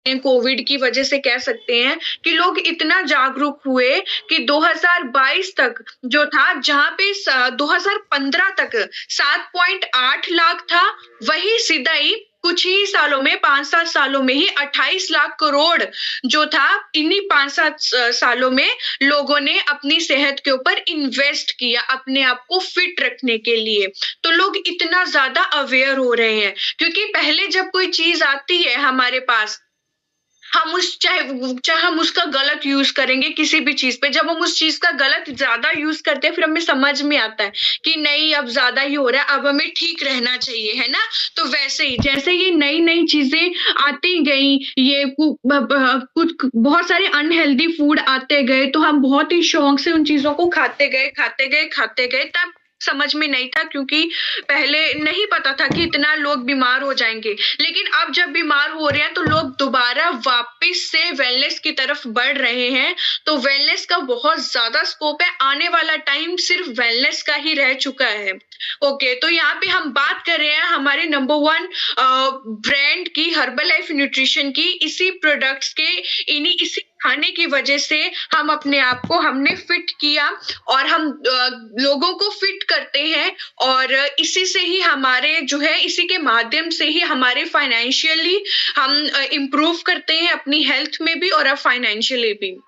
Covid की वजह से कह सकते हैं कि लोग इतना जागरूक हुए कि 2022 तक जो था, जहाँ पे 2015 तक 7.8 लाख था, वही सीधा ही कुछ ही सालों में, 5-7 सालों में ही 28 लाख करोड़ जो था, इन्हीं 5-7 सालों में लोगों ने अपनी सेहत के ऊपर इन्वेस्ट किया, अपने आप को फिट रखने के लिए। तो लोग इतना ज्यादा अवेयर हो रहे हैं, क्योंकि पहले जब कोई चीज आती है हमारे पास, चाहे हम उसका गलत यूज करेंगे किसी भी चीज पे, जब हम उस चीज का गलत ज्यादा यूज करते हैं, फिर हमें समझ में आता है कि नहीं, अब ज्यादा ही हो रहा है, अब हमें ठीक रहना चाहिए, है ना। तो वैसे ही जैसे ये नई नई चीजें आती गई, ये कुछ बहुत सारे अनहेल्दी फूड आते गए, तो हम बहुत ही शौक से उन चीजों को खाते गए, तब समझ में नहीं था, क्योंकि पहले नहीं पता था कि इतना लोग बीमार हो जाएंगे। लेकिन अब जब बीमार हो रहे हैं, तो लोग दोबारा वापस से वेलनेस की तरफ बढ़ रहे हैं। तो वेलनेस का बहुत ज्यादा स्कोप है, आने वाला टाइम सिर्फ वेलनेस का ही रह चुका है। ओके, तो यहाँ पे हम बात कर रहे हैं हमारे नंबर 1 ब्रांड की, हर्बल लाइफ न्यूट्रिशन की। इसी प्रोडक्ट्स के, इसी खाने की वजह से हम अपने आप को हमने फिट किया, और हम लोगों को फिट करते हैं, और इसी से ही हमारे जो है, इसी के माध्यम से ही हमारे फाइनेंशियली हम इम्प्रूव करते हैं, अपनी हेल्थ में भी और अब फाइनेंशियली भी।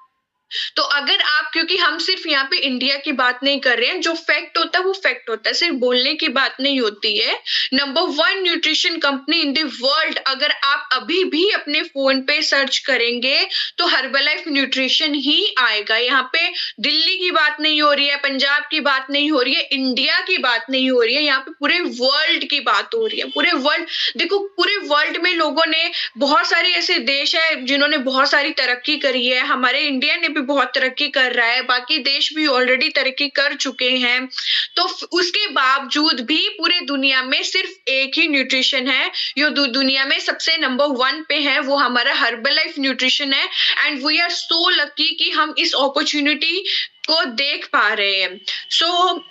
तो अगर आप, क्योंकि हम सिर्फ यहाँ पे इंडिया की बात नहीं कर रहे हैं, जो फैक्ट होता है वो फैक्ट होता है, सिर्फ बोलने की बात नहीं होती है। Number 1 nutrition company in the world, अगर आप अभी भी अपने फोन पे सर्च करेंगे तो हर्बलाइफ न्यूट्रिशन ही आएगा। यहाँ पे दिल्ली की बात नहीं हो रही है, पंजाब की बात नहीं हो रही है, इंडिया की बात नहीं हो रही है, यहाँ पे पूरे वर्ल्ड की बात हो रही है। पूरे वर्ल्ड, देखो पूरे वर्ल्ड में लोगों ने, बहुत सारे ऐसे देश है जिन्होंने बहुत सारी तरक्की करी है, हमारे इंडिया ने भी बहुत तरक्की कर रहा है, बाकी देश भी ऑलरेडी तरक्की कर चुके हैं। तो उसके बावजूद भी पूरे दुनिया में सिर्फ एक ही न्यूट्रिशन है जो दुनिया में सबसे नंबर 1 पे है, वो हमारा हर्बल लाइफ न्यूट्रिशन है। And we are so lucky कि हम इस अपॉर्चुनिटी को देख पा रहे हैं। So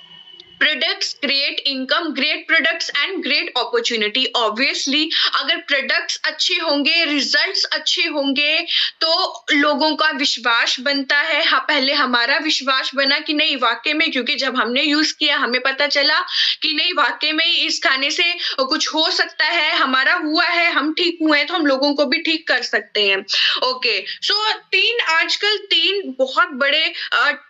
products create income, great products and great opportunity. Obviously अगर प्रोडक्ट्स अच्छे होंगे, रिजल्ट्स अच्छे होंगे, तो लोगों का विश्वास बनता है। हाँ, पहले हमारा विश्वास बना कि नहीं वाकई में, क्योंकि जब हमने यूज किया हमें पता चला कि नहीं वाकई में इस खाने से कुछ हो सकता है, हमारा हुआ है, हम ठीक हुए हैं, तो हम लोगों को भी ठीक कर सकते हैं। ओके, सो आजकल 3 बहुत बड़े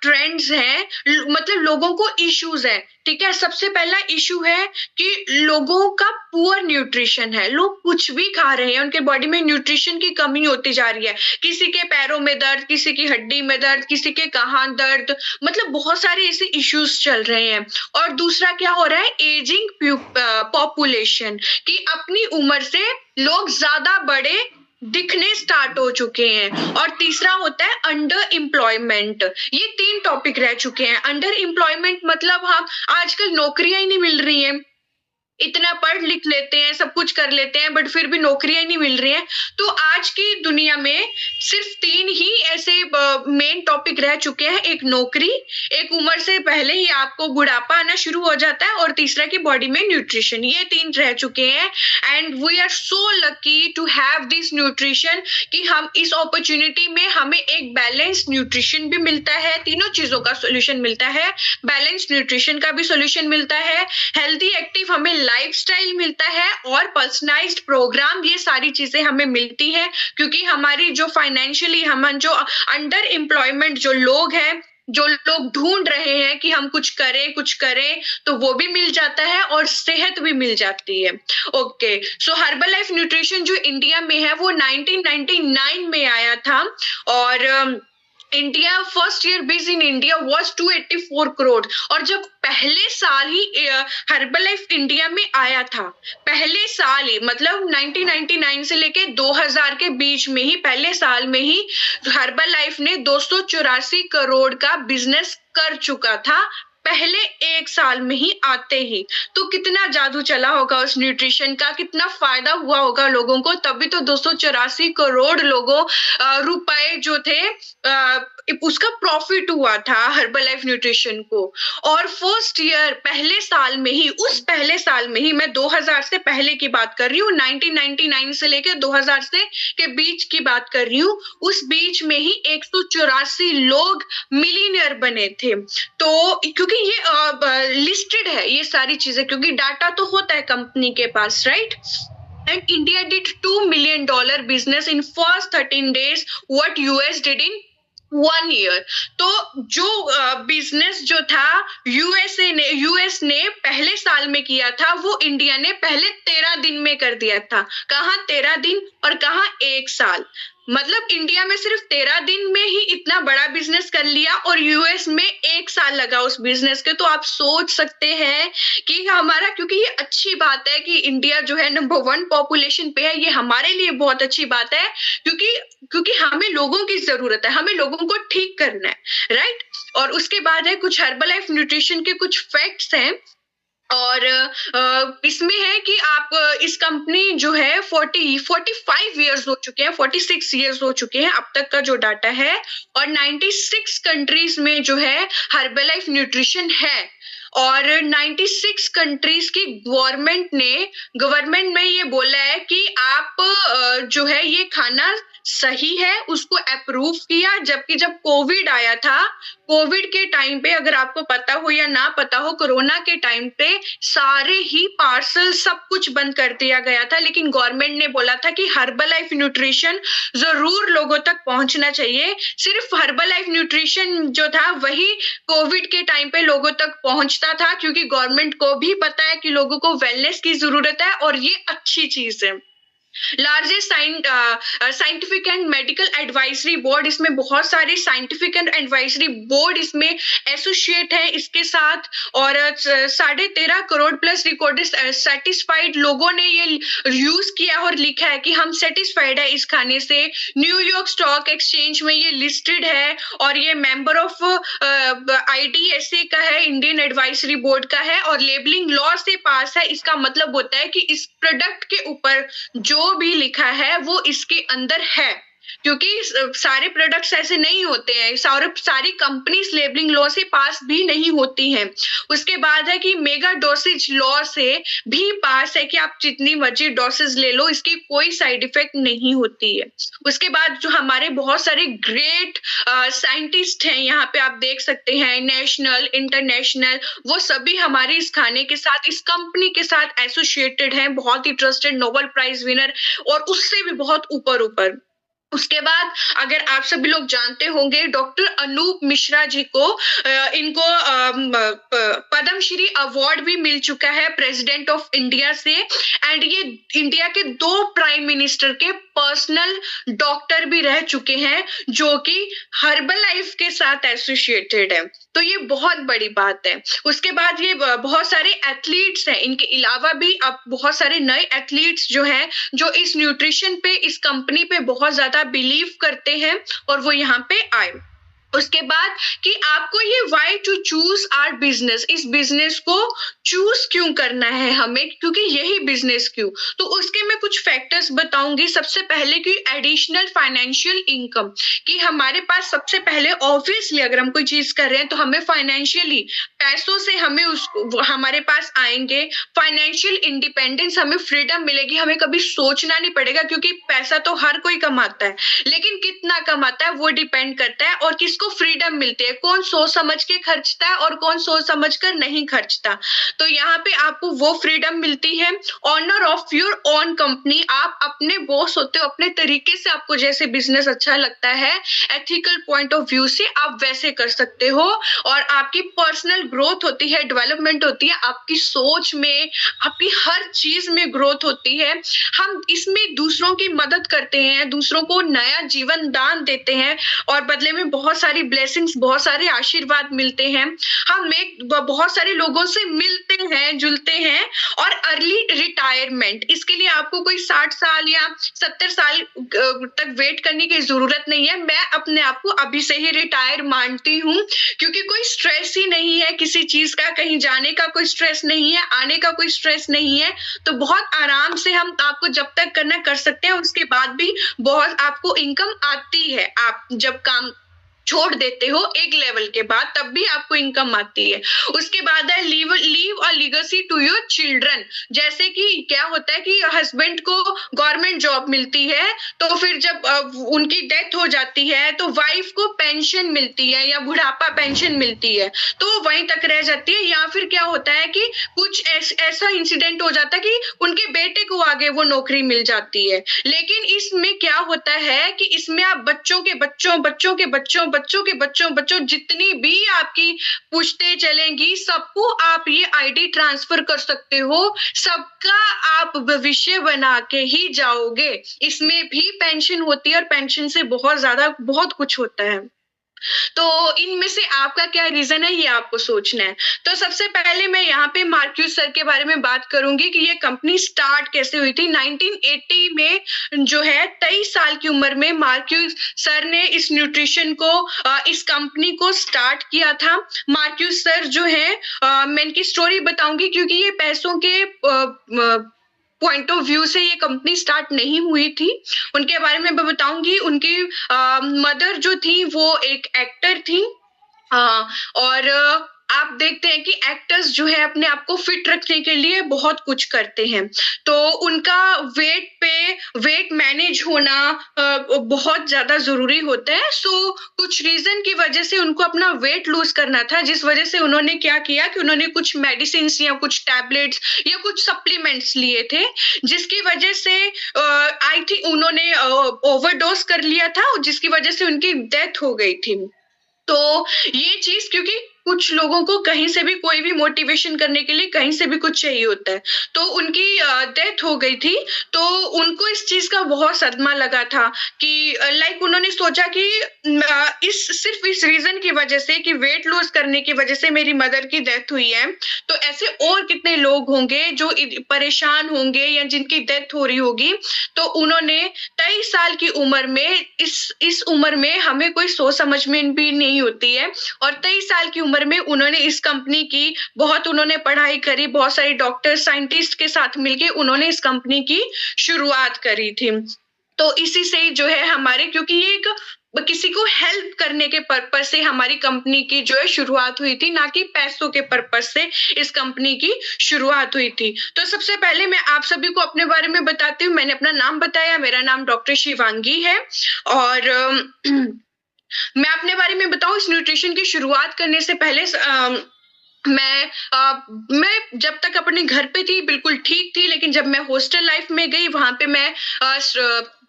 ट्रेंड्स हैं, मतलब लोगों को इश्यूज है, ठीक है। सबसे पहला इशू है कि लोगों का पुअर न्यूट्रिशन है, लोग कुछ भी खा रहे हैं, उनके बॉडी में न्यूट्रिशन की कमी होती जा रही है। किसी के पैरों में दर्द, किसी की हड्डी में दर्द, किसी के कहाँ दर्द, मतलब बहुत सारे ऐसे इश्यूज चल रहे हैं। और दूसरा क्या हो रहा है, एजिंग पॉपुलेशन, कि अपनी उम्र से लोग ज्यादा बड़े दिखने स्टार्ट हो चुके हैं। और तीसरा होता है अंडर एम्प्लॉयमेंट। ये 3 टॉपिक रह चुके हैं। अंडर एम्प्लॉयमेंट मतलब हम आजकल नौकरियां ही नहीं मिल रही हैं, इतना पढ़ लिख लेते हैं, सब कुछ कर लेते हैं, बट फिर भी नौकरियां नहीं मिल रही हैं। तो आज की दुनिया में सिर्फ 3 ही ऐसे मेन टॉपिक रह चुके हैं, एक नौकरी, एक उम्र से पहले ही आपको बुढ़ापा आना शुरू हो जाता है, और तीसरा की बॉडी में न्यूट्रिशन। ये 3 रह चुके हैं। And we are so lucky to have this nutrition, कि हम इस अपॉर्चुनिटी में हमें एक बैलेंस न्यूट्रिशन भी मिलता है, तीनों चीजों का सोल्यूशन मिलता है, बैलेंस न्यूट्रिशन का भी सोल्यूशन मिलता है, हेल्थी एक्टिव हमें लाइफस्टाइल मिलता है, और पर्सनलाइज्ड प्रोग्राम, ये सारी चीजें हमें मिलती हैं। क्योंकि हमारी जो फाइनेंशियली, हम जो अंडर एम्प्लॉयमेंट जो लोग हैं, जो लोग ढूंढ रहे हैं कि हम कुछ करें, तो वो भी मिल जाता है और सेहत भी मिल जाती है। ओके, सो हर्बल लाइफ न्यूट्रिशन जो इंडिया में है वो 1999 में आया था, और India first year base in India was 284 crore. और जब पहले साल ही हर्बल लाइफ इंडिया में आया था, पहले साल ही, मतलब 1999 से लेके 2000 के बीच में ही, पहले साल में ही हर्बल लाइफ ने 284 करोड़ का बिजनेस कर चुका था, पहले 1 साल में ही आते ही। तो कितना जादू चला होगा उस न्यूट्रिशन का, कितना फायदा हुआ होगा लोगों को, तभी तो 284 करोड़ लोगों रुपए जो थे उसका प्रॉफिट हुआ था हर्बल लाइफ न्यूट्रिशन को। और फर्स्ट ईयर पहले साल में ही, मैं 2000 से पहले की बात कर रही हूँ, 1999 से लेकर 2000 से के बीच की बात कर रही हूँ, उस बीच में ही 184 लोग मिलीनियर बने थे। तो क्योंकि ये लिस्टेड है ये सारी चीजें, क्योंकि डाटा तो होता है कंपनी के पास, right? And India did $2 million business in first 13 days, what US did in 1 year। तो जो बिजनेस जो था यूएस ने पहले साल में किया था, वो इंडिया ने पहले 13 दिन में कर दिया था। कहाँ 13 दिन और कहाँ 1 साल। मतलब इंडिया में सिर्फ 13 दिन में ही इतना बड़ा बिजनेस कर लिया और यूएस में 1 साल लगा उस बिजनेस के। तो आप सोच सकते हैं कि हमारा, क्योंकि ये अच्छी बात है कि इंडिया जो है नंबर 1 पॉपुलेशन पे है, ये हमारे लिए बहुत अच्छी बात है, क्योंकि हमें लोगों की जरूरत है, हमें लोगों को ठीक करना है, राइट? और उसके बाद है कुछ हर्बल लाइफ न्यूट्रिशन के कुछ फैक्ट्स हैं। और इसमें है कि आप इस कंपनी जो है 45 इयर्स हो चुके हैं, 46 इयर्स हो चुके हैं अब तक का जो डाटा है, और 96 कंट्रीज में जो है हर्बल लाइफ न्यूट्रिशन है। और 96 कंट्रीज की गवर्नमेंट में ये बोला है कि आप जो है ये खाना सही है, उसको अप्रूव किया। जबकि जब कोविड आया था, कोविड के टाइम पे, अगर आपको पता हो या ना पता हो, कोरोना के टाइम पे सारे ही पार्सल सब कुछ बंद कर दिया गया था, लेकिन गवर्नमेंट ने बोला था कि हर्बल लाइफ न्यूट्रिशन जरूर लोगों तक पहुंचना चाहिए। सिर्फ हर्बल लाइफ न्यूट्रिशन जो था वही कोविड के टाइम पे लोगों तक पहुंचता था, क्योंकि गवर्नमेंट को भी पता है कि लोगों को वेलनेस की जरूरत है और ये अच्छी चीज है। Largest scientific and medical advisory board, इसमें बहुत सारे साइंटिफिक एंड एडवाइजरी बोर्ड इसमें एसोसिएट है इसके साथ। और 13.5 करोड़ प्लस रिकॉर्डेड सेटिस्फाइड लोगों ने ये यूज किया और लिखा है कि हम सेटिस्फाइड है इस खाने से। न्यूयॉर्क स्टॉक एक्सचेंज में ये लिस्टेड है और ये मेंबर ऑफ IDSA का है, इंडियन एडवाइजरी बोर्ड का है, और लेबलिंग लॉ से पास है। इसका मतलब होता है कि इस प्रोडक्ट के ऊपर जो भी लिखा है वो इसके अंदर है, क्योंकि सारे प्रोडक्ट्स ऐसे नहीं होते हैं, सारी कंपनीज लेबलिंग लॉ से पास भी नहीं होती हैं। उसके बाद है कि मेगा डोसेज लॉ से भी पास है कि आप जितनी मर्जी डोसेज ले लो, इसकी कोई साइड इफेक्ट नहीं होती है। उसके बाद जो हमारे बहुत सारे ग्रेट साइंटिस्ट हैं, यहाँ पे आप देख सकते हैं, नेशनल इंटरनेशनल, वो सभी हमारे इस खाने के साथ, इस कंपनी के साथ एसोसिएटेड हैं, बहुत ही ट्रस्टेड, नोबेल प्राइज विनर और उससे भी बहुत ऊपर। उसके बाद अगर आप सभी लोग जानते होंगे डॉक्टर अनूप मिश्रा जी को, इनको पद्मश्री अवार्ड भी मिल चुका है प्रेसिडेंट ऑफ इंडिया से। एंड ये इंडिया के 2 प्राइम मिनिस्टर के पर्सनल डॉक्टर भी रह चुके हैं, जो कि हर्बल लाइफ के साथ एसोसिएटेड है। तो ये बहुत बड़ी बात है। उसके बाद ये बहुत सारे एथलीट्स हैं, इनके अलावा भी अब बहुत सारे नए एथलीट्स जो हैं, जो इस न्यूट्रिशन पे, इस कंपनी पे बहुत ज्यादा बिलीव करते हैं और वो यहाँ पे आए। उसके बाद कि आपको ये why to choose our business, इस बिजनेस को चूज क्यों करना है हमें, क्योंकि यही बिजनेस क्यों। तो उसके मैं कुछ फैक्टर्स बताऊंगी। सबसे पहले कि एडिशनल फाइनेंशियल इनकम, कि हमारे पास सबसे पहले ऑब्वियसली अगर हम कोई चीज कर रहे हैं तो हमें फाइनेंशियली, पैसों से हमें हमारे पास आएंगे। फाइनेंशियल इंडिपेंडेंस, हमें फ्रीडम मिलेगी, हमें कभी सोचना नहीं पड़ेगा, क्योंकि पैसा तो हर कोई कमाता है, लेकिन कितना कमाता है वो डिपेंड करता है, और किसको फ्रीडम मिलती है, कौन सोच समझ के खर्चता है और कौन सोच समझ कर नहीं खर्चता। तो यहाँ पे आपको वो फ्रीडम मिलती है। Owner of your own company, आप अपने बॉस होते हो, अपने तरीके से आपको जैसे बिजनेस अच्छा लगता है, एथिकल पॉइंट ऑफ व्यू से आप वैसे कर सकते हो। और आपकी पर्सनल ग्रोथ होती है, डेवलपमेंट होती है, आपकी सोच में, आपकी हर चीज में ग्रोथ होती है। हम इसमें दूसरों की मदद करते हैं, दूसरों को नया जीवन दान देते हैं और बदले में बहुत सारी ब्लेसिंग्स, बहुत सारे आशीर्वाद मिलते हैं। हम बहुत सारे लोगों से मिलते हैं, जुलते हैं। और अर्ली रिटायरमेंट, इसके लिए आपको कोई 60 साल या 70 साल तक वेट करने की जरूरत नहीं है। मैं अपने आप को अभी से ही रिटायर मानती हूँ, क्योंकि कोई स्ट्रेस ही नहीं है किसी चीज का, कहीं जाने का कोई स्ट्रेस नहीं है, आने का कोई स्ट्रेस नहीं है। तो बहुत आराम से हम आपको जब तक करना कर सकते हैं, उसके बाद भी बहुत आपको इनकम आती है। आप जब काम छोड़ देते हो एक लेवल के बाद, तब भी आपको इनकम आती है। उसके बाद है leave leave a legacy to your children. जैसे कि क्या होता है कि हस्बैंड को गवर्नमेंट जॉब मिलती है, तो फिर जब उनकी डेथ हो जाती है तो वाइफ को पेंशन मिलती है या बुढ़ापा पेंशन मिलती है, तो वहीं तक रह जाती है। या फिर क्या होता है कि कुछ ऐसा इंसिडेंट हो जाता है कि उनके बेटे को आगे वो नौकरी मिल जाती है। लेकिन इसमें क्या होता है कि इसमें आप बच्चों के बच्चों, बच्चों के बच्चों, बच्चों के बच्चों, बच्चों जितनी भी आपकी पूछते चलेंगी, सबको आप ये आईडी ट्रांसफर कर सकते हो, सबका आप भविष्य बना के ही जाओगे। इसमें भी पेंशन होती है और पेंशन से बहुत कुछ होता है। तो इनमें से आपका क्या रीज़न है, ये आपको सोचना है। तो सबसे पहले मैं यहाँ पे मार्क्यूस सर के बारे में बात करूँगी कि ये कंपनी स्टार्ट कैसे हुई थी। 1980 में जो है 23 साल की उम्र में मार्क्यूस सर ने इस न्यूट्रिशन को इस कंपनी को स्टार्ट किया था। मार्क्यूस सर जो है मैं इनकी स्टोरी बताऊँगी क्योंकि ये पैसों के पॉइंट ऑफ व्यू से ये कंपनी स्टार्ट नहीं हुई थी। उनके बारे में मैं बताऊँगी। उनकी मदर जो थी वो एक एक्टर थी। और आप देखते हैं कि एक्टर्स जो है अपने आप को फिट रखने के लिए बहुत कुछ करते हैं। तो उनका वेट मैनेज होना बहुत ज़्यादा ज़रूरी होता है। सो कुछ रीज़न की वजह से उनको अपना वेट लूज़ करना था, जिस वजह से उन्होंने क्या किया कि उन्होंने कुछ मेडिसिन्स या कुछ टैबलेट्स या कुछ सप्लीमेंट्स लिए थे, जिसकी वजह से आई थिंक उन्होंने ओवरडोज़ कर लिया था, जिसकी वजह से उनकी डेथ हो गई थी। तो ये चीज़ क्योंकि कुछ लोगों को कहीं से भी कोई भी मोटिवेशन करने के लिए कहीं से भी कुछ चाहिए होता है। तो उनकी डेथ हो गई थी, तो उनको इस चीज़ का बहुत सदमा लगा था कि लाइक उन्होंने सोचा कि सिर्फ़ इस रीज़न की वज़ह से कि वेट लॉस करने की वज़ह से मेरी मदर की डेथ हुई है, तो ऐसे और कितने लोग होंगे जो परेशान होंगे या जिनकी डेथ हो रही होगी। तो उन्होंने 23 साल की उम्र में इस उम्र में हमें कोई सोच समझ में भी नहीं होती है, और 23 साल की उम्र में उन्होंने इस कंपनी की बहुत उन्होंने पढ़ाई करी, बहुत सारे डॉक्टर, साइंटिस्ट के साथ मिलके उन्होंने इस कंपनी की शुरुआत करी थी। तो इसी से जो है हमारे क्योंकि ये एक किसी को हेल्प करने के पर्पस से हमारी कंपनी की जो है शुरुआत हुई थी, ना कि पैसों के पर्पस से इस कंपनी की शुरुआत हुई थी। तो सबसे पहले मैं आप सभी को अपने बारे में बताती हूँ। मैंने अपना नाम बताया, मेरा नाम डॉक्टर शिवांगी है। और मैं अपने बारे में बताऊँ, इस न्यूट्रिशन की शुरुआत करने से पहले मैं जब तक अपने घर पे थी बिल्कुल ठीक थी, लेकिन जब मैं हॉस्टल लाइफ में गई वहाँ पे मैं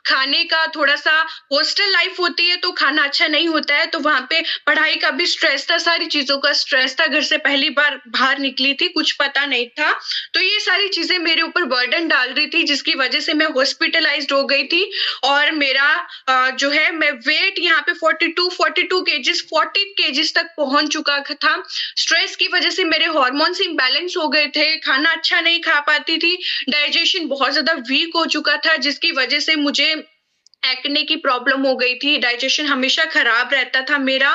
खाने का थोड़ा-सा हॉस्टल लाइफ होती है तो खाना अच्छा नहीं होता है, तो वहाँ पे पढ़ाई का भी स्ट्रेस था, सारी चीज़ों का स्ट्रेस था, घर से पहली बार बाहर निकली थी, कुछ पता नहीं था। तो ये सारी चीज़ें मेरे ऊपर बर्डन डाल रही थी, जिसकी वजह से मैं हॉस्पिटलाइज़्ड हो गई थी। और मेरा जो है मैं वेट यहाँ पे 42 केजीज़ 40 केजीज़ तक पहुँच चुका था। स्ट्रेस की वजह से मेरे हार्मोन्स इम्बैलेंस हो गए थे, खाना अच्छा नहीं खा पाती थी, डाइजेशन बहुत ज़्यादा वीक हो चुका था, जिसकी वजह से मुझे एक्ने की प्रॉब्लम हो गई थी, डाइजेशन हमेशा खराब रहता था मेरा,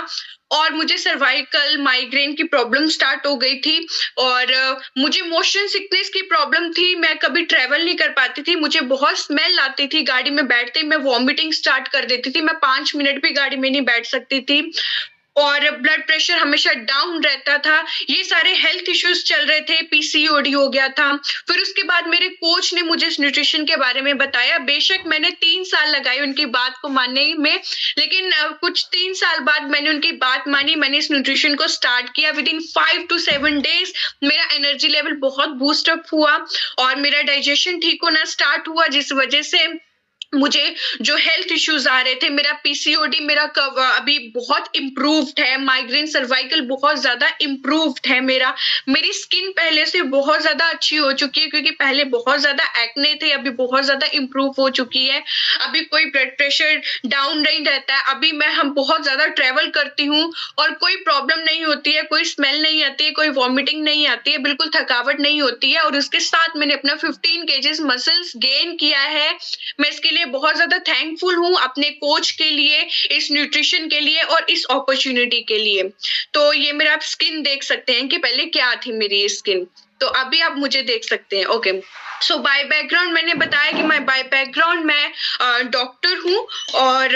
और मुझे सर्वाइकल माइग्रेन की प्रॉब्लम स्टार्ट हो गई थी। और मुझे मोशन सिकनेस की प्रॉब्लम थी, मैं कभी ट्रैवल नहीं कर पाती थी, मुझे बहुत स्मेल आती थी, गाड़ी में बैठते ही मैं वॉमिटिंग स्टार्ट कर देती थी, मैं 5 मिनट भी गाड़ी में नहीं बैठ सकती थी, और ब्लड प्रेशर हमेशा डाउन रहता था। ये सारे हेल्थ इश्यूज चल रहे थे, पीसीओडी हो गया था। फिर उसके बाद मेरे कोच ने मुझे इस न्यूट्रिशन के बारे में बताया। बेशक मैंने 3 साल लगाए उनकी बात को मानने में, लेकिन कुछ 3 साल बाद मैंने उनकी बात मानी, मैंने इस न्यूट्रिशन को स्टार्ट किया। विदिन 5 टू 7 डेज मेरा एनर्जी लेवल बहुत बूस्ट अप हुआ और मेरा डाइजेशन ठीक होना स्टार्ट हुआ, जिस वजह से मुझे जो हेल्थ इश्यूज आ रहे थे, मेरा पीसीओडी मेरा अभी बहुत इम्प्रूव्ड है, माइग्रेन सर्वाइकल बहुत ज्यादा इम्प्रूव्ड है मेरी स्किन पहले से बहुत ज्यादा अच्छी हो चुकी है, क्योंकि पहले बहुत ज्यादा एक्ने थे, अभी बहुत ज्यादा इम्प्रूव हो चुकी है। अभी कोई ब्लड प्रेशर डाउन नहीं रहता है, अभी हम बहुत ज्यादा ट्रेवल करती हूँ और कोई प्रॉब्लम नहीं होती है, कोई स्मेल नहीं आती है, कोई वॉमिटिंग नहीं आती है, बिल्कुल थकावट नहीं होती है। और उसके साथ मैंने अपना 15 केजीज मसल्स गेन किया है। मैं इसके लिए बहुत ज्यादा थैंकफुल हूँ अपने कोच के लिए, इस न्यूट्रिशन के लिए और इस अपॉर्चुनिटी के लिए। तो ये मेरा आप स्किन देख सकते हैं कि पहले क्या थी मेरी स्किन, तो अभी आप मुझे देख सकते हैं। ओके, सो बाय बैकग्राउंड मैंने बताया कि मैं बाय बैकग्राउंड मैं डॉक्टर हूँ, और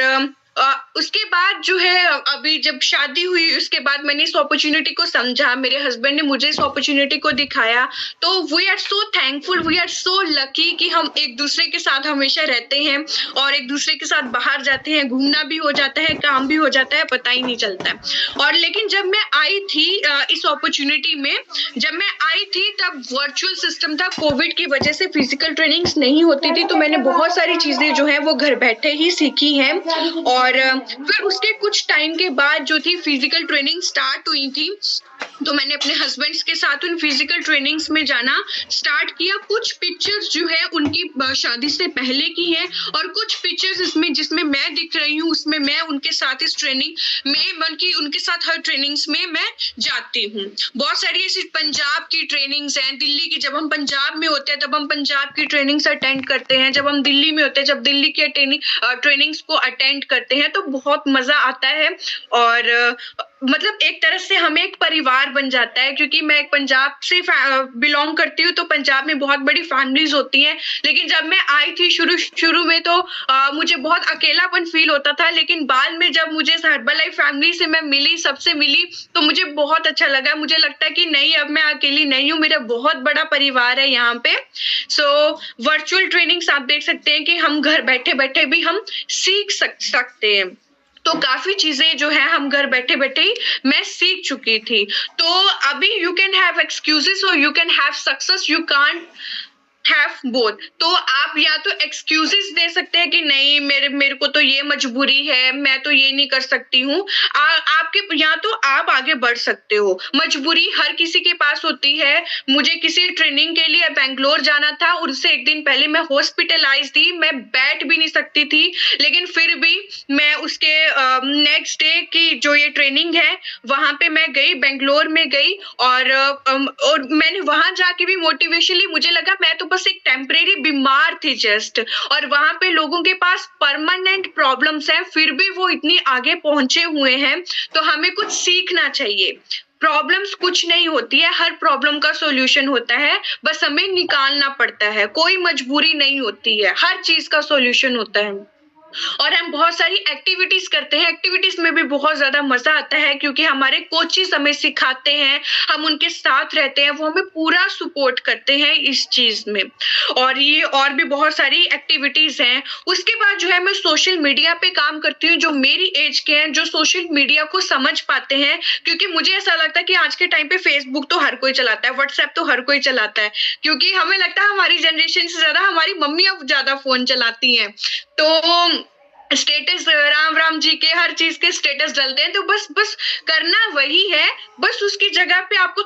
उसके बाद जो है अभी जब शादी हुई उसके बाद मैंने इस अपॉर्चुनिटी को समझा, मेरे हस्बैंड ने मुझे इस अपॉर्चुनिटी को दिखाया, तो we are so thankful, we are so lucky कि हम एक-दूसरे के साथ हमेशा रहते हैं और एक-दूसरे के साथ बाहर जाते हैं, घूमना भी हो जाता है, काम भी हो जाता है, पता ही नहीं चलता है। और लेकिन जब मैं आई थी इस अपॉर्चुनिटी में, जब मैं आई थी तब वर्चुअल सिस्टम था, कोविड की वजह से फिजिकल ट्रेनिंग्स नहीं होती थी, तो मैंने बहुत सारी चीज़ें जो है वो घर बैठे ही सीखी हैं। और फिर उसके कुछ टाइम के बाद जो थी फिजिकल ट्रेनिंग स्टार्ट हुई थी, तो मैंने अपने हस्बैंड्स के साथ उन फिजिकल ट्रेनिंग्स में जाना स्टार्ट किया। कुछ पिक्चर्स जो है उनकी शादी से पहले की है और कुछ पिक्चर्स इसमें जिसमें मैं दिख रही हूँ उसमें मैं उनके साथ इस ट्रेनिंग में बल्कि उनके साथ हर ट्रेनिंग्स में मैं जाती हूँ। बहुत सारी ऐसी पंजाब की ट्रेनिंग्स हैं, दिल्ली की, जब हम पंजाब में होते हैं तब हम पंजाब की ट्रेनिंग्स अटेंड करते हैं, जब हम दिल्ली में होते हैं जब दिल्ली की ट्रेनिंग्स को अटेंड करते हैं तो बहुत मजा आता है। और मतलब एक तरह से हमें एक परिवार बन जाता है, क्योंकि मैं एक पंजाब से बिलोंग करती हूँ, तो पंजाब में बहुत बड़ी फैमिलीज होती हैं। लेकिन जब मैं आई थी शुरू में तो मुझे बहुत अकेलापन फील होता था, लेकिन बाद में जब मुझे हर्बलाइफ फैमिली से मैं मिली, सबसे मिली, तो मुझे बहुत अच्छा लगा। मुझे लगता है कि नहीं, अब मैं अकेली नहीं हूँ, मेरा बहुत बड़ा परिवार है यहाँ पे। सो वर्चुअल ट्रेनिंग्स आप देख सकते हैं कि हम घर बैठे बैठे भी हम सीख सकते हैं। तो काफ़ी चीज़ें जो है हम घर बैठे-बैठे ही मैं सीख चुकी थी। तो अभी यू कैन हैव एक्सक्यूज़ेज़ और you can have success, you can't have both. तो आप या तो एक्सक्यूजेस दे सकते हैं कि नहीं, मेरे को तो ये मजबूरी है, मैं तो ये नहीं कर सकती हूँ। आपके या तो आप आगे बढ़ सकते हो। मजबूरी हर किसी के पास होती है। मुझे किसी ट्रेनिंग के लिए बैंगलोर जाना था, उससे एक दिन पहले मैं हॉस्पिटलाइज थी, मैं बैठ भी नहीं सकती थी, लेकिन फिर भी मैं उसके नेक्स्ट डे की जो ये ट्रेनिंग है वहां पे मैं गई, बैंगलोर में गई और मैंने वहां जाके भी मोटिवेशन ली। मुझे लगा मैं तो बस एक टेम्परेरी बीमार थी जस्ट, और वहां पे लोगों के पास परमानेंट प्रॉब्लम्स हैं, फिर भी वो इतनी आगे पहुंचे हुए हैं। तो हमें कुछ सीखना चाहिए। प्रॉब्लम्स कुछ नहीं होती है, हर प्रॉब्लम का सॉल्यूशन होता है, बस हमें निकालना पड़ता है। कोई मजबूरी नहीं होती है, हर चीज का सॉल्यूशन होता है। और हम बहुत सारी एक्टिविटीज करते हैं, एक्टिविटीज में भी बहुत ज्यादा मजा आता है, क्योंकि हमारे कोचेस हमें सिखाते हैं, हम उनके साथ रहते हैं, वो हमें पूरा सपोर्ट करते हैं इस चीज में। और ये और भी बहुत सारी एक्टिविटीज हैं। उसके बाद जो है मैं सोशल मीडिया पे काम करती हूँ, जो मेरी एज के हैं, जो सोशल मीडिया को समझ पाते हैं, क्योंकि मुझे ऐसा लगता है कि आज के टाइम पे फेसबुक तो हर कोई चलाता है, व्हाट्सएप तो हर कोई चलाता है, क्योंकि हमें लगता है हमारी जनरेशन से ज्यादा हमारी मम्मी अब ज्यादा फोन चलाती हैं। तो स्टेटस राम राम जी के हर चीज के स्टेटस डलते हैं, तो बस करना वही है। बस उसकी जगह पे आपको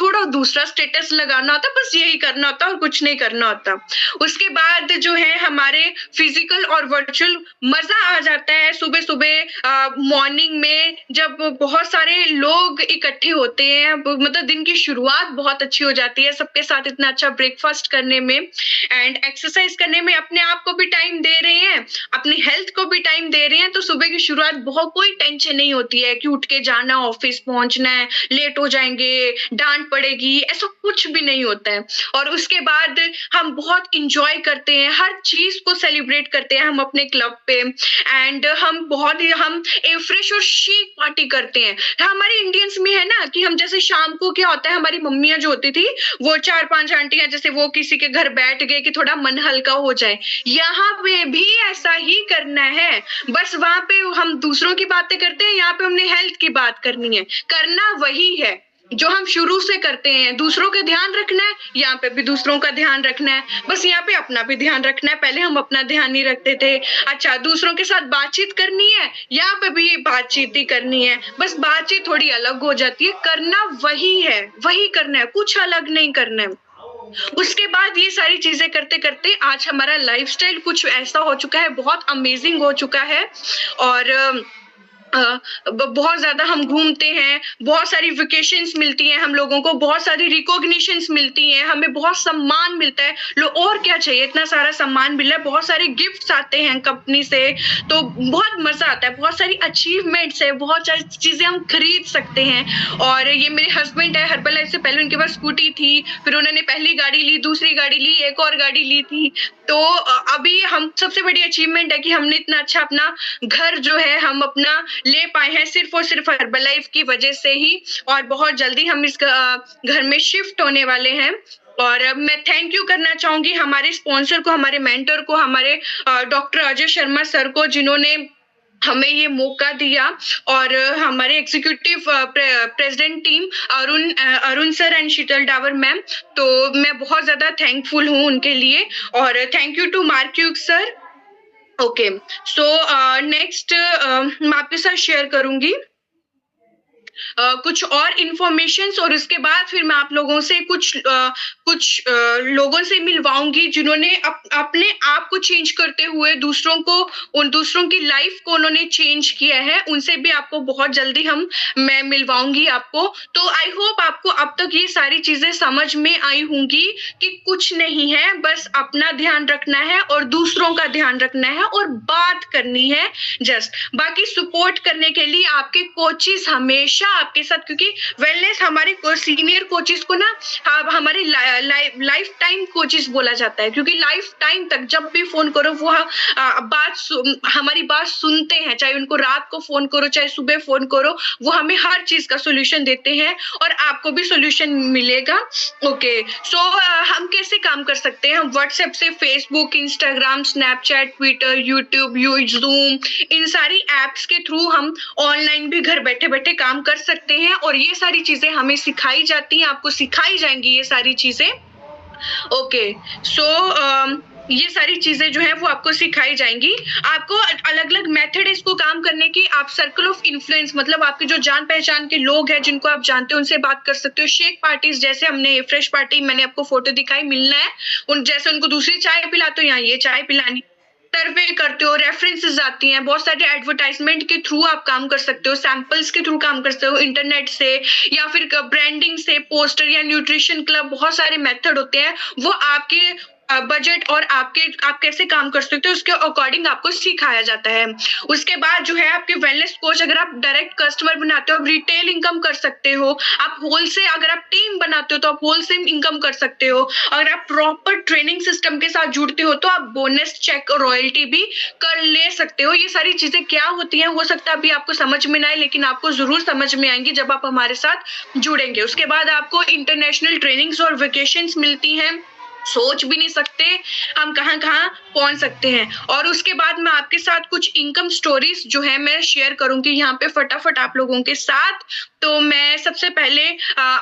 थोड़ा दूसरा स्टेटस लगाना होता, बस यही करना होता और कुछ नहीं करना होता। उसके बाद जो है हमारे फिजिकल और वर्चुअल मजा आ जाता है। सुबह सुबह मॉर्निंग में जब बहुत सारे लोग इकट्ठे होते हैं, मतलब दिन की शुरुआत बहुत अच्छी हो जाती है सबके साथ, इतना अच्छा ब्रेकफास्ट करने में एंड एक्सरसाइज करने में, अपने आप को भी टाइम दे रहे हैं, अपनी हेल्थ को भी टाइम दे रहे हैं, तो सुबह की शुरुआत बहुत कोई टेंशन नहीं होती है कि उठ के जाना, ऑफिस पहुंचना है, लेट हो जाएंगे, डांट पड़ेगी, ऐसा कुछ भी नहीं होता है। और उसके बाद हम बहुत इंजॉय करते हैं, हर चीज को सेलिब्रेट करते हैं हम अपने क्लब पे, एंड हम फ्रेश और शीक पार्टी करते हैं। हमारे इंडियंस में है ना कि हम जैसे शाम को क्या होता है, हमारी मम्मियां जो होती थी वो 4-5 आंटियां जैसे वो किसी के घर बैठ गए कि थोड़ा मन हल्का हो जाए, यहाँ पे भी ऐसा ही करना है। बस वहां पे हम दूसरों की बातें करते हैं, यहाँ पे हमने हेल्थ की बात करनी है। करना वही है जो हम शुरू से करते हैं, दूसरों का ध्यान रखना है, यहाँ पे भी दूसरों का ध्यान रखना है, बस यहाँ पे अपना भी ध्यान रखना है। पहले हम अपना ध्यान नहीं रखते थे। अच्छा, दूसरों के साथ बातचीत करनी है, यहाँ पे भी बातचीत ही करनी है, बस बातचीत थोड़ी अलग हो जाती है, करना वही है, वही करना है, कुछ अलग नहीं करना है। उसके बाद ये सारी चीजें करते करते आज हमारा लाइफस्टाइल कुछ ऐसा हो चुका है, बहुत अमेजिंग हो चुका है। और बहुत ज़्यादा हम घूमते हैं, बहुत सारी वेकेशंस मिलती हैं हम लोगों को, बहुत सारी रिकॉग्निशंस मिलती हैं, हमें बहुत सम्मान मिलता है। लो और क्या चाहिए, इतना सारा सम्मान मिल रहा है, बहुत सारे गिफ्ट्स आते हैं कंपनी से, तो बहुत मज़ा आता है, बहुत सारी अचीवमेंट्स है, बहुत सारी चीज़ें हम खरीद सकते हैं। और ये मेरे हस्बैंड है, हर्बल से पहले उनके पास स्कूटी थी, फिर उन्होंने पहली गाड़ी ली, दूसरी गाड़ी ली, एक और गाड़ी ली थी। तो अभी हम सबसे बड़ी अचीवमेंट है कि हमने इतना अच्छा अपना घर जो है हम अपना ले पाए हैं सिर्फ़ और सिर्फ़ हर्बलाइफ़ की वज़ह से ही, और बहुत जल्दी हम इस घर में शिफ्ट होने वाले हैं। और मैं थैंक यू करना चाहूँगी हमारे स्पॉन्सर को, हमारे मेंटर को, हमारे डॉक्टर अजय शर्मा सर को, जिन्होंने हमें ये मौका दिया, और हमारे executive president team Arun sir and Sheetal Dawar ma'am, तो मैं बहुत ज़्यादा थैंकफुल हूँ उनके लिए, और thank you to Mark Hugh sir. Okay, so next मैं आपके साथ शेयर करूँगी कुछ और इन्फॉर्मेशंस, और उसके बाद फिर मैं आप लोगों से कुछ लोगों से मिलवाऊँगी जिन्होंने अपने आप को चेंज करते हुए दूसरों की लाइफ को उन्होंने चेंज किया है, उनसे भी आपको बहुत जल्दी मैं मिलवाऊँगी आपको। तो आई होप आपको अब तक ये सारी चीज़ें समझ में आई होंगी कि कुछ नहीं है, बस अपना ध्यान रखना है और दूसरों का ध्यान रखना है और बात करनी है जस्ट। बाकी सपोर्ट करने के लिए आपके कोचेस हमेशा आपके साथ, क्योंकि वेलनेस हमारे सीनियर कोचेस को ना हमारे लाइफ टाइम कोचेस बोला जाता है, क्योंकि लाइफ टाइम तक जब भी फोन करो वो हमारी बात सुनते हैं, चाहे उनको रात को फोन करो चाहे सुबह फोन करो, वो हमें हर चीज का सोल्यूशन देते हैं और आपको भी सोल्यूशन मिलेगा। ओके, सो हम कैसे काम कर सकते हैं? हम व्हाट्सएप से, Facebook, Instagram, Snapchat, Twitter, YouTube, Zoom, इन सारी एप्स के थ्रू हम ऑनलाइन भी घर बैठे बैठे काम कर सकते हैं, और ये सारी चीजें हमें सिखाई जाती हैं, आपको सिखाई जाएंगी ये सारी चीजें। ओके, सो ये सारी चीजें जो है वो आपको सिखाई जाएंगी। आपको अलग अलग मेथड है इसको काम करने की। आप सर्कल ऑफ इन्फ्लुएंस, मतलब आपके जो जान पहचान के लोग हैं जिनको आप जानते हो उनसे बात कर सकते हो। शेक पार्टीज, जैसे हमने फ्रेश पार्टी, मैंने आपको फोटो दिखाई, मिलना है उन जैसे उनको दूसरी चाय पिलाते हो, यहाँ ये चाय पिलानी। सर्वे करते हो, रेफरेंसेस आती हैं, बहुत सारे एडवर्टाइजमेंट के थ्रू आप काम कर सकते हो, सैंपल्स के थ्रू काम कर सकते हो, इंटरनेट से या फिर ब्रांडिंग से, पोस्टर या न्यूट्रिशन क्लब, बहुत सारे मेथड होते हैं, वो आपके बजट और आप कैसे काम कर सकते हो उसके अकॉर्डिंग आपको सिखाया जाता है। उसके बाद जो है आपके वेलनेस कोच, अगर आप डायरेक्ट कस्टमर बनाते हो, आप रिटेल इनकम कर सकते हो। आप होलसेल, अगर आप टीम बनाते हो तो आप होलसेल इनकम कर सकते हो। अगर आप प्रॉपर ट्रेनिंग सिस्टम के साथ जुड़ते हो तो आप बोनस चेक और रॉयल्टी भी कर ले सकते हो। ये सारी चीजें क्या होती हैं, हो सकता है अभी आपको समझ में ना आए, लेकिन आपको जरूर समझ में आएंगी जब आप हमारे साथ जुड़ेंगे। उसके बाद आपको इंटरनेशनल ट्रेनिंग्स और वेकेशंस मिलती हैं, सोच भी नहीं सकते हम कहाँ कहाँ पहुंच सकते हैं। और उसके बाद मैं आपके साथ कुछ इनकम स्टोरीज जो है मैं शेयर करूंगी यहाँ पे फटाफट आप लोगों के साथ। तो मैं सबसे पहले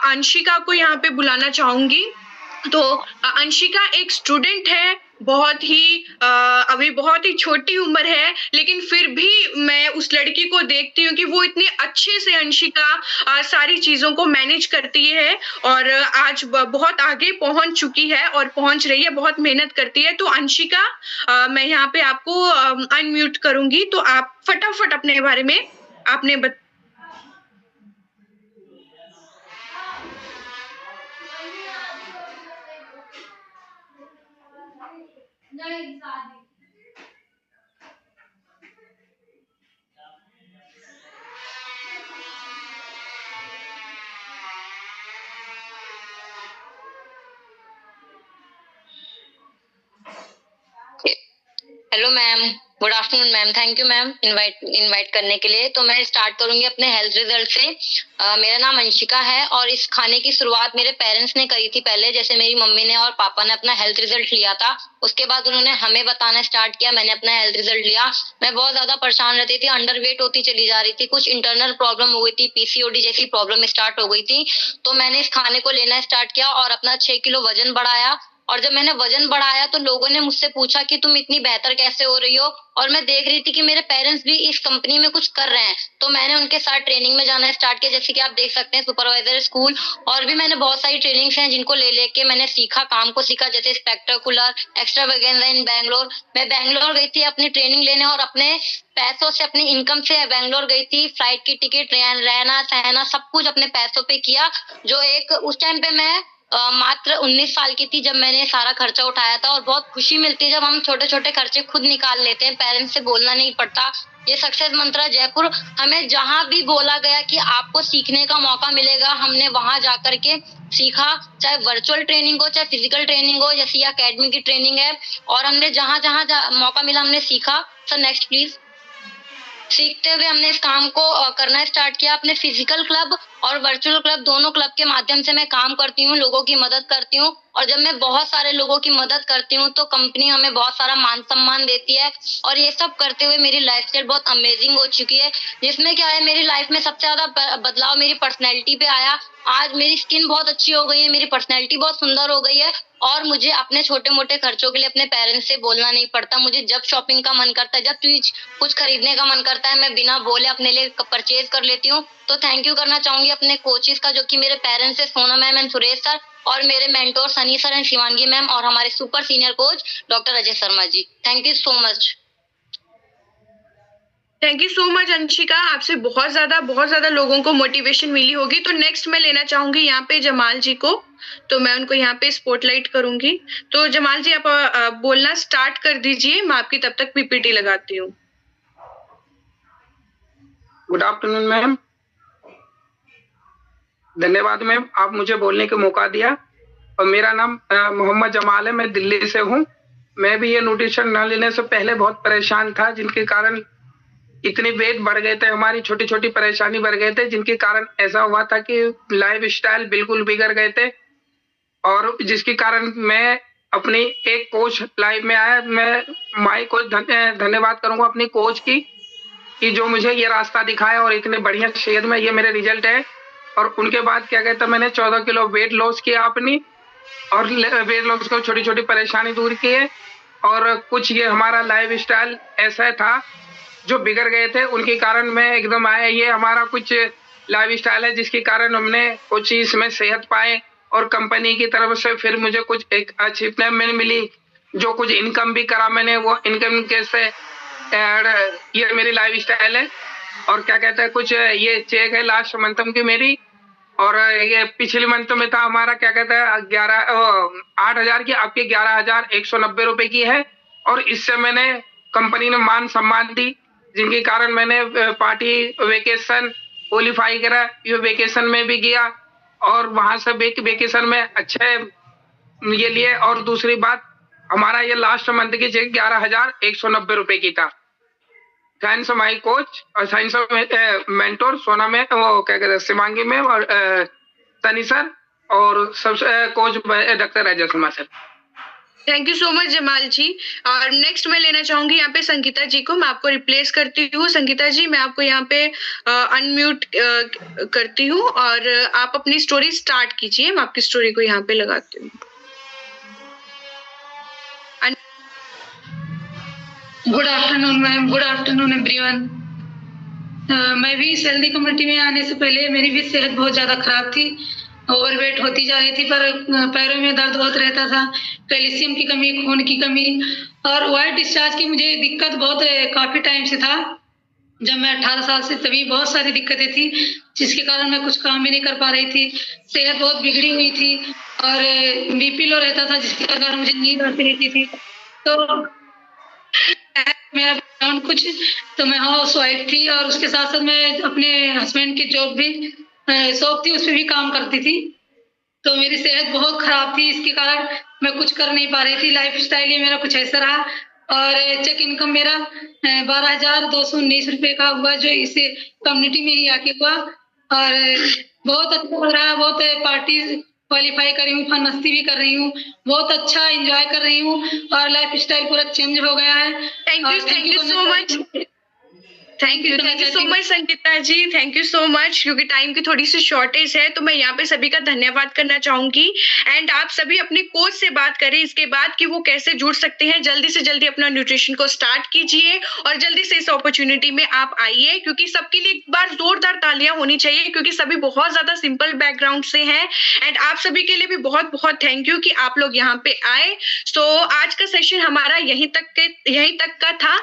अंशिका को यहाँ पे बुलाना चाहूंगी। तो अंशिका एक स्टूडेंट है, बहुत ही अभी बहुत ही छोटी उम्र है, लेकिन फिर भी मैं उस लड़की को देखती हूँ कि वो इतने अच्छे से अंशिका सारी चीजों को मैनेज करती है और आज बहुत आगे पहुंच चुकी है और पहुंच रही है, बहुत मेहनत करती है। तो अंशिका, मैं यहाँ पे आपको अनम्यूट करूंगी, तो आप फटाफट अपने बारे में आपने hello ma'am, good afternoon ma'am. Thank you ma'am invite करने के लिए। तो मैं स्टार्ट करूंगी अपने हेल्थ रिजल्ट से। मेरा नाम अंशिका है और इस खाने की शुरुआत मेरे पेरेंट्स ने करी थी पहले। जैसे मेरी मम्मी ने और पापा ने अपना हेल्थ रिजल्ट लिया था, उसके बाद उन्होंने हमें बताना स्टार्ट किया, मैंने अपना हेल्थ रिजल्ट लिया। मैं बहुत ज्यादा परेशान रहती थी, अंडरवेट होती चली जा रही थी, कुछ इंटरनल प्रॉब्लम हो गई थी, पीसीओडी जैसी प्रॉब्लम स्टार्ट हो गई थी। तो मैंने इस खाने को लेना स्टार्ट किया और अपना 6 किलो वजन बढ़ाया। और जब मैंने वजन बढ़ाया तो लोगों ने मुझसे पूछा कि तुम इतनी बेहतर कैसे हो रही हो, और मैं देख रही थी कि मेरे पेरेंट्स भी इस कंपनी में कुछ कर रहे हैं, तो मैंने उनके साथ ट्रेनिंग में जाना स्टार्ट किया। जैसे कि आप देख सकते हैं सुपरवाइजर स्कूल, और भी मैंने बहुत सारी ट्रेनिंग्स हैं जिनको ले लेके मैंने सीखा, काम को सीखा, जैसे स्पेक्टाकुलर, एक्स्ट्रावेगेंजा इन बैंगलोर। मैं बैंगलोर गई थी अपनी ट्रेनिंग लेने और अपने पैसों से, अपनी इनकम से बैंगलोर गई थी। फ्लाइट की टिकट, रहना सहना सब कुछ अपने पैसों पे किया। जो एक उस टाइम पे मैं मात्र 19 साल की थी जब मैंने सारा खर्चा उठाया था, और बहुत खुशी मिलती है जब हम छोटे छोटे खर्चे खुद निकाल लेते हैं, पेरेंट्स से बोलना नहीं पड़ता। ये सक्सेस मंत्रा जयपुर, हमें जहां भी बोला गया कि आपको सीखने का मौका मिलेगा, हमने वहां जाकर के सीखा, चाहे वर्चुअल ट्रेनिंग हो, चाहे फिजिकल ट्रेनिंग हो, जैसे ये अकेडमी की ट्रेनिंग है, और हमने जहां जहां मौका मिला हमने सीखा। Sir next please. सीखते हुए हमने इस काम को करना स्टार्ट किया। अपने फिजिकल क्लब और वर्चुअल क्लब, दोनों क्लब के माध्यम से मैं काम करती हूँ, लोगों की मदद करती हूँ, और जब मैं बहुत सारे लोगों की मदद करती हूँ तो कंपनी हमें बहुत सारा मान सम्मान देती है। और ये सब करते हुए मेरी लाइफस्टाइल बहुत अमेजिंग हो चुकी है, जिसमें क्या है, मेरी लाइफ में सबसे ज्यादा बदलाव मेरी पर्सनैलिटी पे आया। आज मेरी स्किन बहुत अच्छी हो गई है, मेरी पर्सनैलिटी बहुत सुंदर हो गई है, और मुझे अपने छोटे मोटे खर्चों के लिए अपने पेरेंट्स से बोलना नहीं पड़ता। मुझे जब शॉपिंग का मन करता है, जब चीज कुछ खरीदने का मन करता है, मैं बिना बोले अपने लिए परचेज कर लेती हूँ। तो थैंक यू करना चाहूंगी अपने कोचेस का, जो कि मेरे पेरेंट्स है, सोना मैम एंड सुरेश सर, और मेरे mentor Sunny sir and Shivangi ma'am, और हमारे super senior coach doctor Ajay Sharma ji. Thank you so much. Thank you so much Anshika, आपसे बहुत ज्यादा लोगों को मोटिवेशन मिली होगी। तो नेक्स्ट मैं लेना चाहूंगी यहाँ पे जमाल जी को, तो मैं उनको यहाँ पे स्पॉटलाइट करूंगी। तो जमाल जी आप बोलना स्टार्ट कर दीजिए, मैं आपकी तब तक पीपीटी लगाती हूँ। गुड आफ्टरनून मैम, धन्यवाद मैम, आप मुझे बोलने का मौका दिया। और मेरा नाम मोहम्मद जमाल है, मैं दिल्ली से हूँ। मैं भी ये न्यूट्रिशन न लेने से पहले बहुत परेशान था, जिनके कारण इतने वेट बढ़ गए थे, हमारी छोटी छोटी परेशानी बढ़ गए थे, जिनके कारण ऐसा हुआ था कि लाइफ स्टाइल बिल्कुल बिगड़ गए थे, और जिसके कारण मैं अपनी एक कोच लाइफ में आया। मैं माई कोच धन्यवाद करूंगा अपनी कोच की, कि जो मुझे ये रास्ता दिखाया, और इतने बढ़िया सेहत में ये मेरे रिजल्ट है। और उनके बाद क्या कहता, मैंने 14 किलो वेट लॉस किया अपनी, और वेट लॉस को छोटी छोटी परेशानी दूर की है। और कुछ ये हमारा लाइफ स्टाइल ऐसा था जो बिगड़ गए थे, उनके कारण मैं एकदम आया। ये हमारा कुछ लाइफ स्टाइल है जिसके कारण हमने कुछ इसमें सेहत पाए, और कंपनी की तरफ से फिर मुझे कुछ एक अचीवमेंट मिली, जो कुछ इनकम भी करा मैंने, वो इनकम कैसे ये मेरी लाइफ स्टाइल है। और क्या कहते हैं, कुछ ये चेक है लास्ट मंथ की मेरी, और ये पिछले मंथ में था हमारा, क्या कहते हैं 8,000 की, आपके 11,190 रुपए की है। और इससे मैंने कंपनी ने मान सम्मान दी, जिनके कारण मैंने पार्टी वेकेशन क्वालिफाई करा, ये वेकेशन में भी गया, और वहां से वेकेशन में अच्छे ये लिए। और दूसरी बात, हमारा ये लास्ट मंथ की चेक 11,190 रुपए की था। थैंक्स माई कोच और साइंस मेंटोर सोना में, वो क्या कहते हैं शिवांगी में, और सनी सर, और सबसे coach doctor Ajay Sharma sir. Thank you so much Jamal ji. और नेक्स्ट मैं लेना चाहूंगी यहाँ पे संगीता जी को, मैं आपको रिप्लेस करती हूँ। संगीता जी मैं आपको यहाँ पे अनम्यूट करती हूँ, और आप अपनी स्टोरी स्टार्ट कीजिए, मैं आपकी स्टोरी को यहाँ पे लगाती हूँ। Good afternoon ma'am, good afternoon everyone. मैं भी इस हेल्दी कम्युनिटी में आने से पहले मेरी भी सेहत बहुत ज़्यादा खराब थी, ओवरवेट होती जा रही थी, पर पैरों में दर्द बहुत रहता था, कैल्शियम की कमी, खून की कमी, और वाइट डिस्चार्ज की मुझे दिक्कत बहुत काफ़ी टाइम से था। जब मैं 18 साल से, तभी बहुत सारी दिक्कतें थी, जिसके कारण मैं कुछ काम भी नहीं कर पा रही थी। सेहत बहुत बिगड़ी हुई थी, और बीपी लो रहता था, जिसके कारण मुझे नींद आती रहती थी। तो मेरा बैकग्राउंड कुछ, तो मैं हाउस वाइफ थी, और उसके साथ साथ मैं अपने हस्बैंड की जॉब भी, शॉप थी, उस पर भी काम करती थी। तो मेरी सेहत बहुत खराब थी, इसके कारण मैं कुछ कर नहीं पा रही थी। लाइफ स्टाइल ये मेरा कुछ ऐसा रहा, और चेक इनकम मेरा 12,219 रुपये का हुआ, जो इस कम्युनिटी में ही आके हुआ, और बहुत अच्छा लग रहा है। बहुत पार्टी क्वालिफाई कर रही हूँ, फन मस्ती भी कर रही हूँ, बहुत अच्छा एंजॉय कर रही हूँ, और लाइफ स्टाइल पूरा चेंज हो गया है। Thank you so much. Thank you so much Sangeeta ji, thank you so much. क्योंकि टाइम की थोड़ी सी शॉर्टेज है तो मैं यहाँ पे सभी का धन्यवाद करना चाहूंगी। एंड आप सभी अपने कोच से बात करें इसके बाद कि वो कैसे जुड़ सकते हैं। जल्दी से जल्दी अपना न्यूट्रिशन को स्टार्ट कीजिए और जल्दी से इस अपॉर्चुनिटी में आप आइए, क्योंकि सबके लिए एक बार जोरदार तालियां होनी चाहिए, क्योंकि सभी बहुत ज्यादा सिंपल बैकग्राउंड से हैं। एंड आप सभी के लिए भी बहुत बहुत थैंक यू कि आप लोग यहाँ पे आए। सो आज का सेशन हमारा यहीं तक का था।